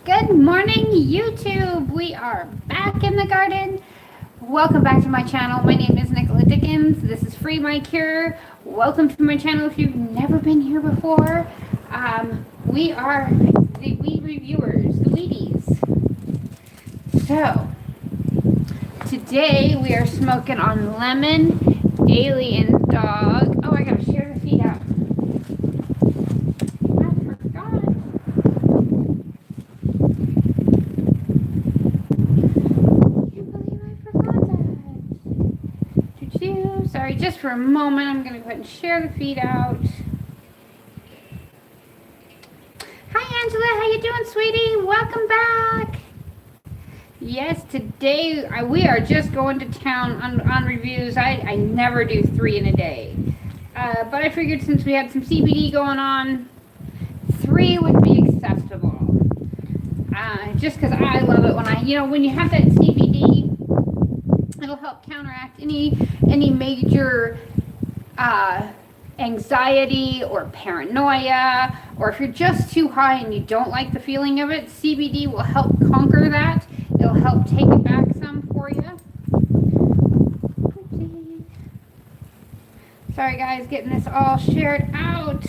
Good morning, YouTube. We are back in the garden. Welcome back to my channel. My name is Nicola Dickens. This is Free My Cure. Welcome to my channel if you've never been here before. We are the weed reviewers, the weedies. So, today we are smoking on lemon, alien dog. Oh, I gotta share the feed out. Sorry, just for a moment, I'm going to go ahead and share the feed out. Hi, Angela. How you doing, sweetie? Welcome back. Yes, today we are just going to town on reviews. I never do 3 in a day. But I figured since we had some CBD going on, 3 would be acceptable. Just because I love it when you have that CBD, it'll help counteract any major anxiety or paranoia, or if you're just too high and you don't like the feeling of it, CBD will help conquer that. It'll help take it back some for you. Sorry guys, getting this all shared out.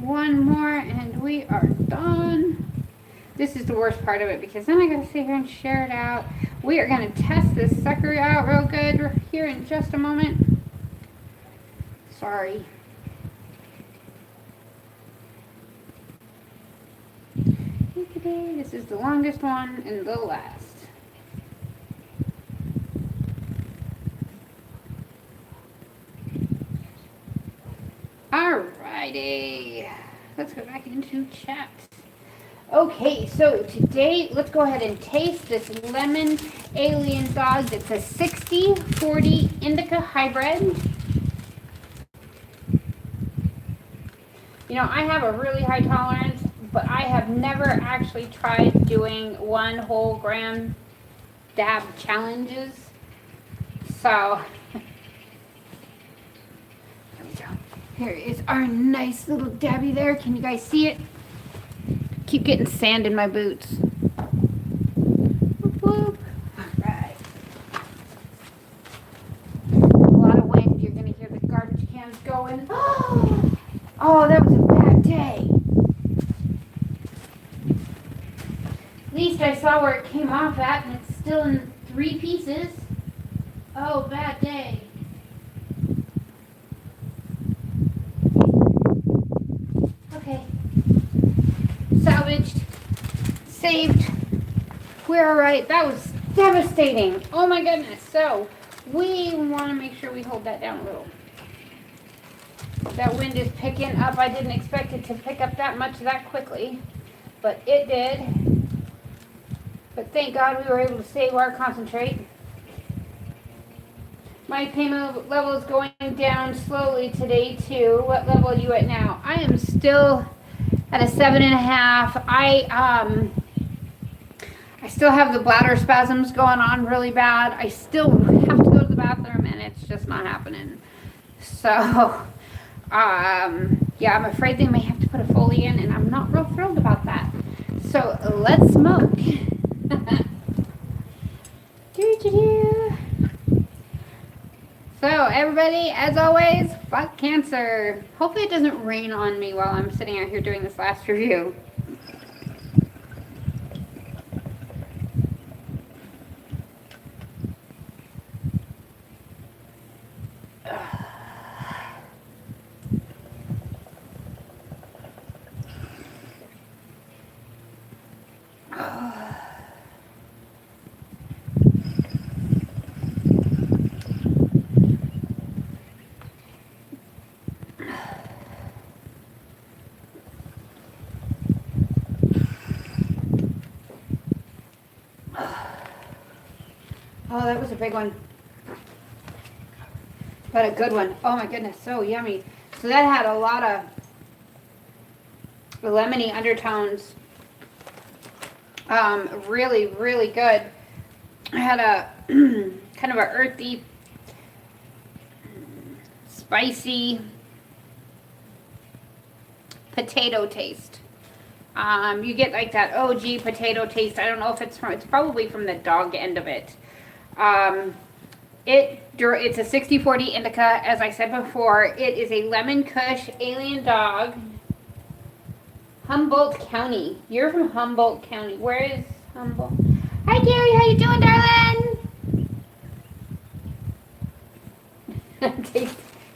One more and we are done. This is the worst part of it because then I gotta sit here and share it out. We are gonna test this sucker out real good here in just a moment. Sorry. This is the longest one and the last. Alrighty. Let's go back into chat. Okay, so today, let's go ahead and taste this lemon alien dog. It's a 60-40 indica hybrid. You know, I have a really high tolerance, but I have never actually tried doing 1 whole gram dab challenges. So, here we go. Here is our nice little dabby there. Can you guys see it? Keep getting sand in my boots. Whoop, whoop. All right. A lot of wind. You're going to hear the garbage cans going. Oh, that was a bad day. At least I saw where it came off at, and it's still in 3 pieces. Oh, bad day. Okay. Salvaged. Saved. We're all right. That was devastating. Oh my goodness. So we want to make sure we hold that down a little. That wind is picking up. I didn't expect it to pick up that much that quickly, but it did. But thank God we were able to save our concentrate. My pain level is going down slowly today too. What level are you at now? I am still at a 7.5. I still have the bladder spasms going on really bad. I still have to go to the bathroom and it's just not happening. So, yeah, I'm afraid they may have to put a Foley in and I'm not real thrilled about that. So, let's smoke. So, everybody, as always, fuck cancer. Hopefully it doesn't rain on me while I'm sitting out here doing this last review. Oh, that was a big one. But a good one. Oh my goodness, so yummy. So that had a lot of lemony undertones. Really, really good. I had a kind of a earthy spicy potato taste. You get like that OG potato taste. I don't know if it's probably from the Dawg end of it. It's a 60-40 indica, as I said before. It is a lemon kush alien dog. Humboldt County. You're from Humboldt County. Where is Humboldt? Hi Gary, how you doing, darling?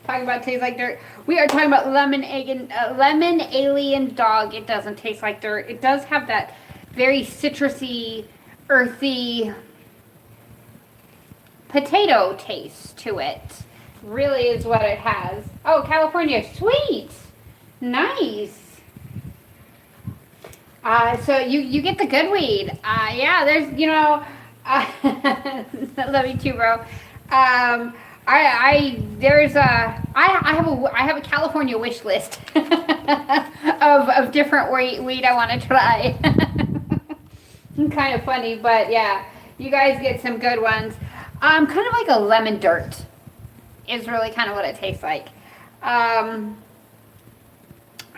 Talking about taste like dirt. We are talking about lemon alien dog. It doesn't taste like dirt. It does have that very citrusy, earthy potato taste to it. Really is what it has. Oh, California, sweet, nice. So you get the good weed. Yeah, there's love you too, bro. I have a California wish list of different weed I want to try. Kind of funny, but yeah, you guys get some good ones. Kind of like a lemon dirt is really kind of what it tastes like.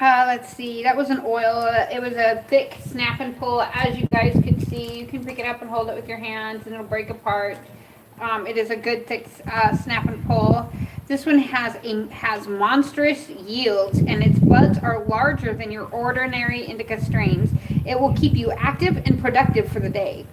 Let's see, that was an oil. It was a thick snap and pull, as you guys could see. You can pick it up and hold it with your hands and it'll break apart. It is a good thick snap and pull. This one has monstrous yields, and its buds are larger than your ordinary indica strains. It will keep you active and productive for the day.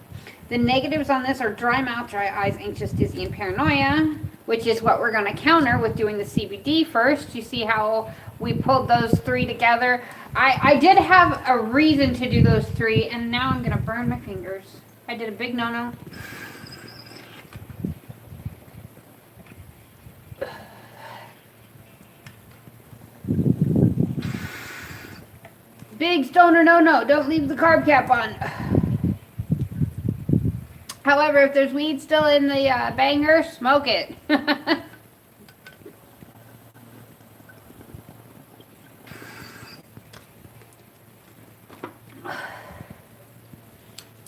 The negatives on this are dry mouth, dry eyes, anxious, dizzy, and paranoia, which is what we're going to counter with doing the CBD first. You see how we pulled those three together? I did have a reason to do those three, and now I'm going to burn my fingers. I did a big no-no. Big stoner no-no. Don't leave the carb cap on. However, if there's weed still in the banger, smoke it.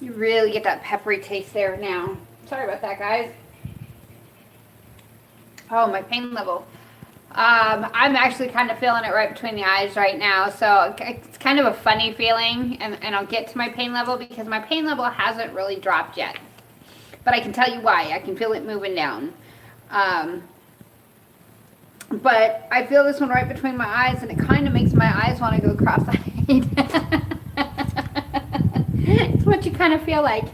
You really get that peppery taste there now. Sorry about that, guys. Oh, my pain level. I'm actually kind of feeling it right between the eyes right now, so it's kind of a funny feeling, and I'll get to my pain level because my pain level hasn't really dropped yet. But I can tell you why. I can feel it moving down. But I feel this one right between my eyes, and it kind of makes my eyes want to go cross-eyed. It's what you kind of feel like.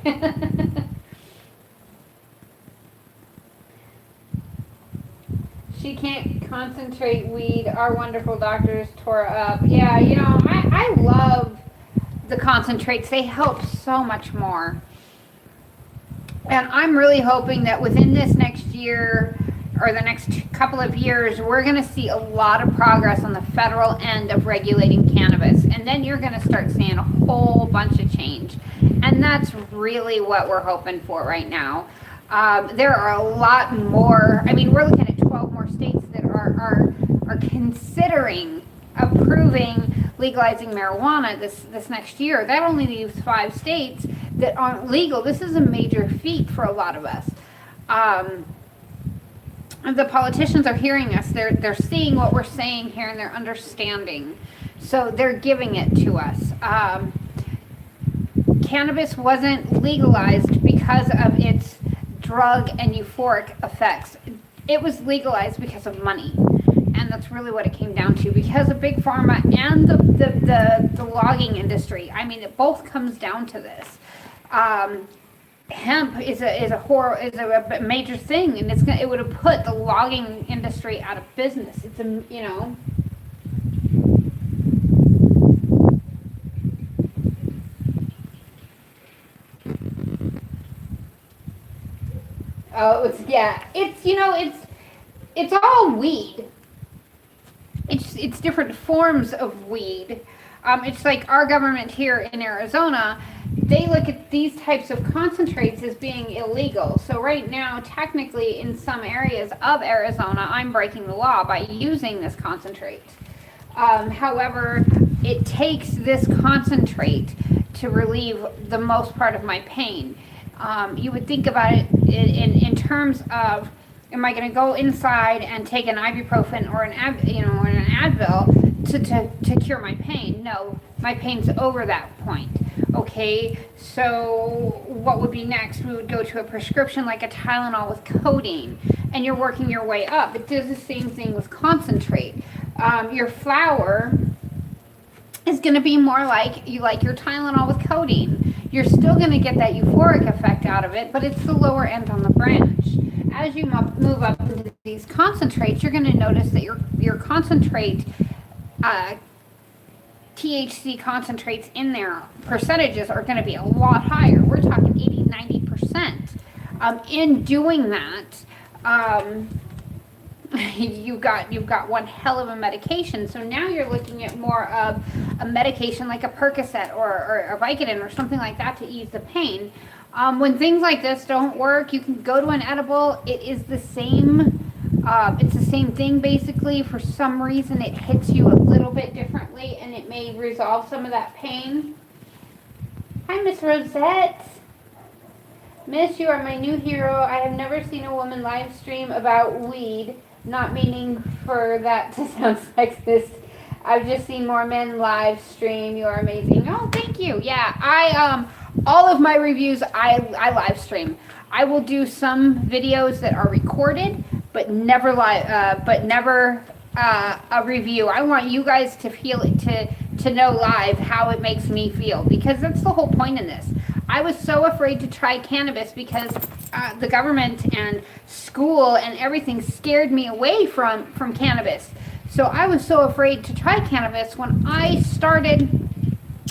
She can't concentrate weed. Our wonderful doctors tore up. Yeah, I love the concentrates. They help so much more. And I'm really hoping that within this next year or the next couple of years, we're going to see a lot of progress on the federal end of regulating cannabis. And then you're going to start seeing a whole bunch of change. And that's really what we're hoping for right now. There are a lot more. I mean, we're looking at 12 more states that are considering approving legalizing marijuana this next year. That only leaves 5 states that aren't legal. This is a major feat for a lot of us. The politicians are hearing us. They're seeing what we're saying here, and they're understanding. So they're giving it to us. Cannabis wasn't legalized because of its drug and euphoric effects. It was legalized because of money. And that's really what it came down to, because of big pharma and the logging industry. I mean, it both comes down to this. Hemp is a major thing, and it would have put the logging industry out of business. It's it's all weed. It's different forms of weed. It's like our government here in Arizona, they look at these types of concentrates as being illegal. So right now, technically, in some areas of Arizona, I'm breaking the law by using this concentrate. However, it takes this concentrate to relieve the most part of my pain. You would think about it in terms of am I going to go inside and take an ibuprofen or an or an Advil to cure my pain? No, my pain's over that point. Okay, so what would be next? We would go to a prescription like a Tylenol with codeine, and you're working your way up. It does the same thing with concentrate. Your flour is going to be more like your Tylenol with codeine. You're still going to get that euphoric effect out of it, but it's the lower end on the branch. As you move up into these concentrates, you're going to notice that your concentrate, THC concentrates in there, percentages are going to be a lot higher. We're talking 80-90%. In doing that, you've got one hell of a medication. So now you're looking at more of a medication like a Percocet or a Vicodin or something like that to ease the pain. When things like this don't work, you can go to an edible. It is the same. It's the same thing basically. For some reason, it hits you a little bit differently, and it may resolve some of that pain. Hi, Miss Rosette. Miss, you are my new hero. I have never seen a woman live stream about weed. Not meaning for that to sound sexist. I've just seen more men live stream. You are amazing. Oh, thank you. Yeah, all of my reviews I live stream. I will do some videos that are recorded, but never live. A review. I want you guys to feel it, to know live how it makes me feel, because that's the whole point in this. I was so afraid to try cannabis because the government and school and everything scared me away from cannabis. So I was so afraid to try cannabis. When I started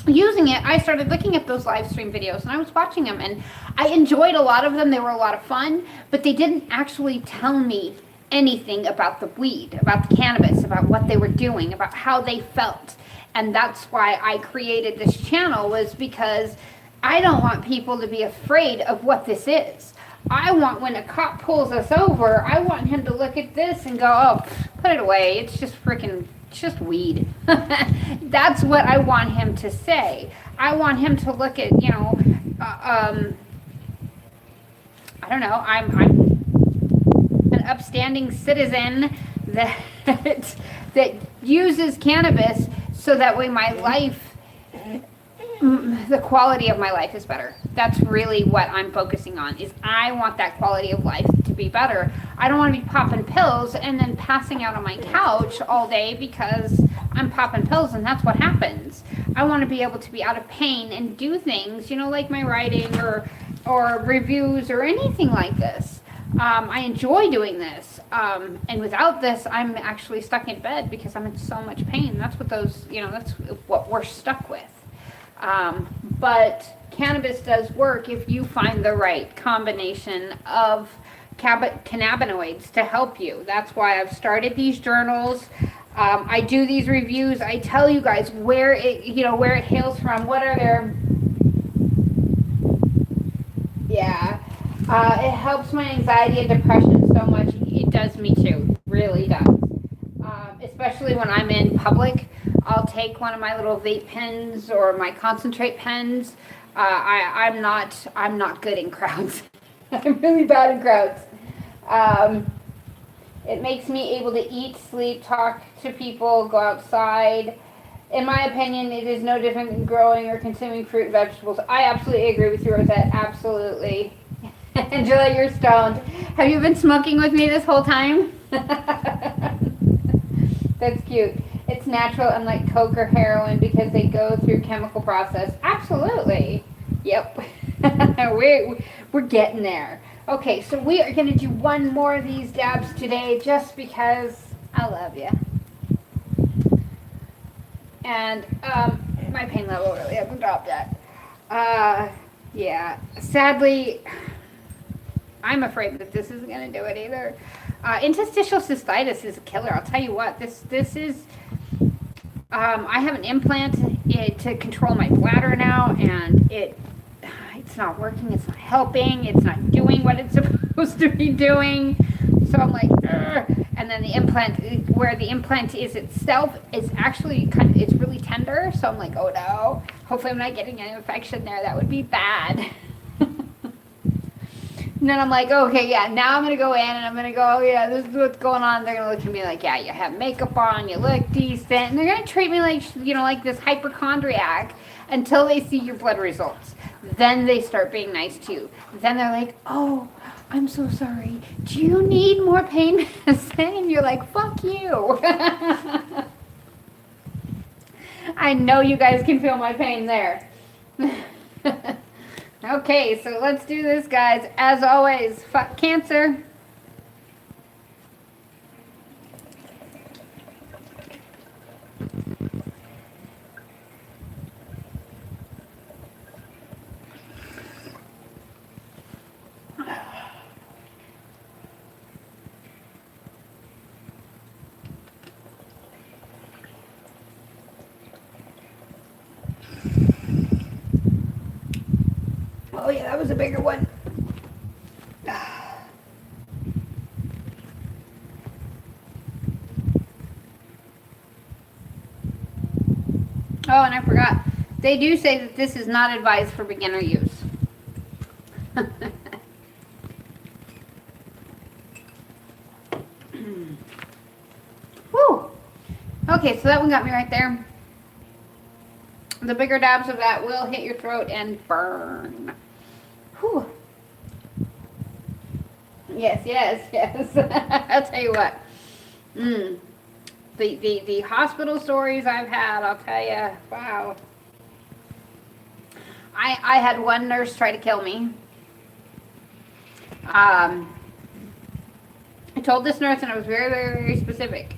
using it, I started looking at those live stream videos and I was watching them, and I enjoyed a lot of them. They were a lot of fun, but they didn't actually tell me anything about the weed, about the cannabis, about what they were doing, about how they felt. And that's why I created this channel, was because I don't want people to be afraid of what this is. I want, when a cop pulls us over, I want him to look at this and go, oh, put it away. It's just it's just weed. That's what I want him to say. I want him to look at, I don't know, I'm an upstanding citizen that uses cannabis, so that way my life, the quality of my life is better. That's really what I'm focusing on, is I want that quality of life to be better. I don't want to be popping pills and then passing out on my couch all day because I'm popping pills and that's what happens. I want to be able to be out of pain and do things, like my writing or reviews or anything like this. I enjoy doing this. And without this, I'm actually stuck in bed because I'm in so much pain. That's what that's what we're stuck with. But cannabis does work if you find the right combination of cannabinoids to help you. That's why I've started these journals. I do these reviews. I tell you guys where it hails from. What are their... Yeah. It helps my anxiety and depression so much. It does me too. Really does. Especially when I'm in public. I'll take one of my little vape pens or my concentrate pens. I'm not good in crowds. I'm really bad in crowds. It makes me able to eat, sleep, talk to people, go outside. In my opinion, it is no different than growing or consuming fruit and vegetables. I absolutely agree with you, Rosette. Absolutely. Angela, you're stoned. Have you been smoking with me this whole time? That's cute. It's natural, unlike coke or heroin, because they go through chemical process. Absolutely. Yep. We're getting there. Okay, so we are going to do one more of these dabs today just because I love you. And my pain level really hasn't dropped yet. Yeah. Sadly, I'm afraid that this isn't going to do it either. Interstitial cystitis is a killer. I'll tell you what. This is... I have an implant to control my bladder now, and it's not working. It's not helping. It's not doing what it's supposed to be doing. So I'm like, ugh. And then the implant, where the implant is itself, is actually it's really tender. So I'm like, oh no. Hopefully I'm not getting an infection there. That would be bad. And then I'm like, okay, yeah, now I'm going to go in and I'm going to go, oh, yeah, this is what's going on. They're going to look at me like, yeah, you have makeup on, you look decent. And they're going to treat me like, like this hypochondriac until they see your blood results. Then they start being nice to you. Then they're like, oh, I'm so sorry. Do you need more pain medicine? And you're like, fuck you. I know you guys can feel my pain there. Okay, so let's do this, guys. As always, fuck cancer. Oh yeah, that was a bigger one. Oh, and I forgot. They do say that this is not advised for beginner use. Woo! Okay, so that one got me right there. The bigger dabs of that will hit your throat and burn. Whew. Yes, yes, yes. I'll tell you what. The hospital stories I've had, I'll tell you, wow. I had one nurse try to kill me. I told this nurse, and I was very, very, very specific.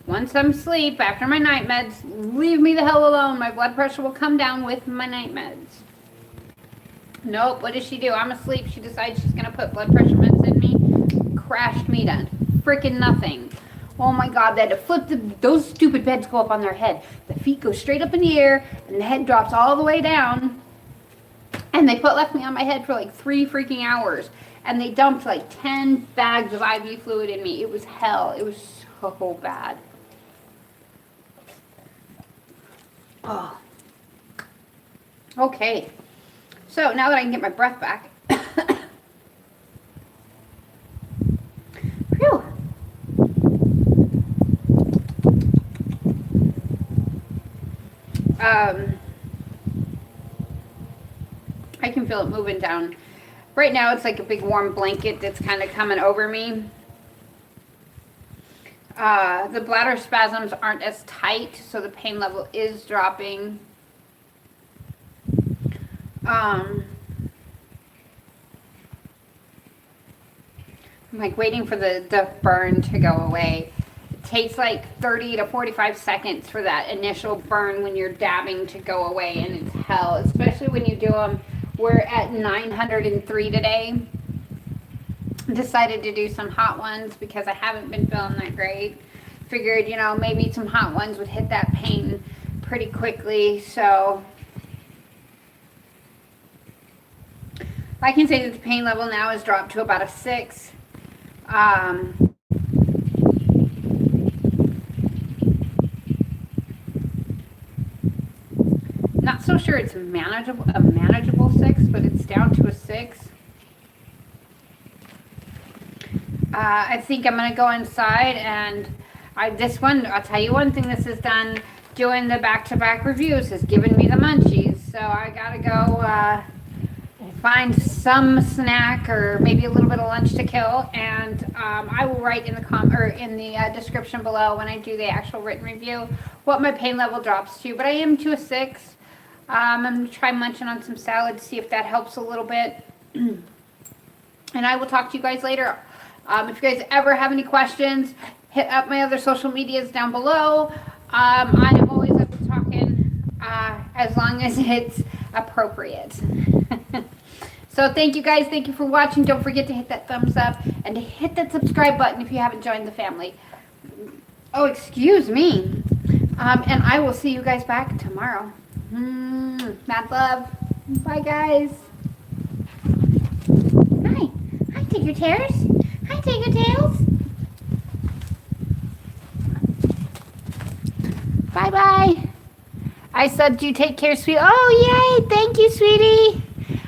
Once I'm asleep, after my night meds, leave me the hell alone. My blood pressure will come down with my night meds. Nope, what does she do? I'm asleep. She decides she's going to put blood pressure meds in me. Crashed me to freaking nothing. Oh my God, they had to flip those stupid beds go up on their head. The feet go straight up in the air, and the head drops all the way down. And they left me on my head for like 3 freaking hours. And they dumped like 10 bags of IV fluid in me. It was hell. It was so bad. Oh. Okay. So now that I can get my breath back. Phew. I can feel it moving down. Right now it's like a big warm blanket that's kind of coming over me. The bladder spasms aren't as tight, so the pain level is dropping. I'm like waiting for the burn to go away. It takes like 30 to 45 seconds for that initial burn when you're dabbing to go away, and it's hell, especially when you do them. We're at 903 today. Decided to do some hot ones because I haven't been feeling that great. Figured, maybe some hot ones would hit that pain pretty quickly. So I can say that the pain level now has dropped to about a 6. Not so sure it's a manageable 6, but it's down to a 6. I think I'm going to go inside, and I'll tell you one thing this has done, doing the back-to-back reviews has given me the munchies. So I got to go find some snack or maybe a little bit of lunch to kill, and I will write in the description below when I do the actual written review what my pain level drops to. But I am to a 6. I'm going to try munching on some salad to see if that helps a little bit. And I will talk to you guys later. If you guys ever have any questions, hit up my other social medias down below. I am always up to talking as long as it's appropriate. So thank you guys. Thank you for watching. Don't forget to hit that thumbs up and to hit that subscribe button if you haven't joined the family. Oh, excuse me. And I will see you guys back tomorrow. Mad love. Bye, guys. Hi. Hi, Tigger Tears. Hi, Tigger Tails. Bye-bye. I said you take care, sweet. Oh, yay. Thank you, sweetie.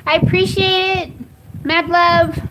I appreciate it. Mad love.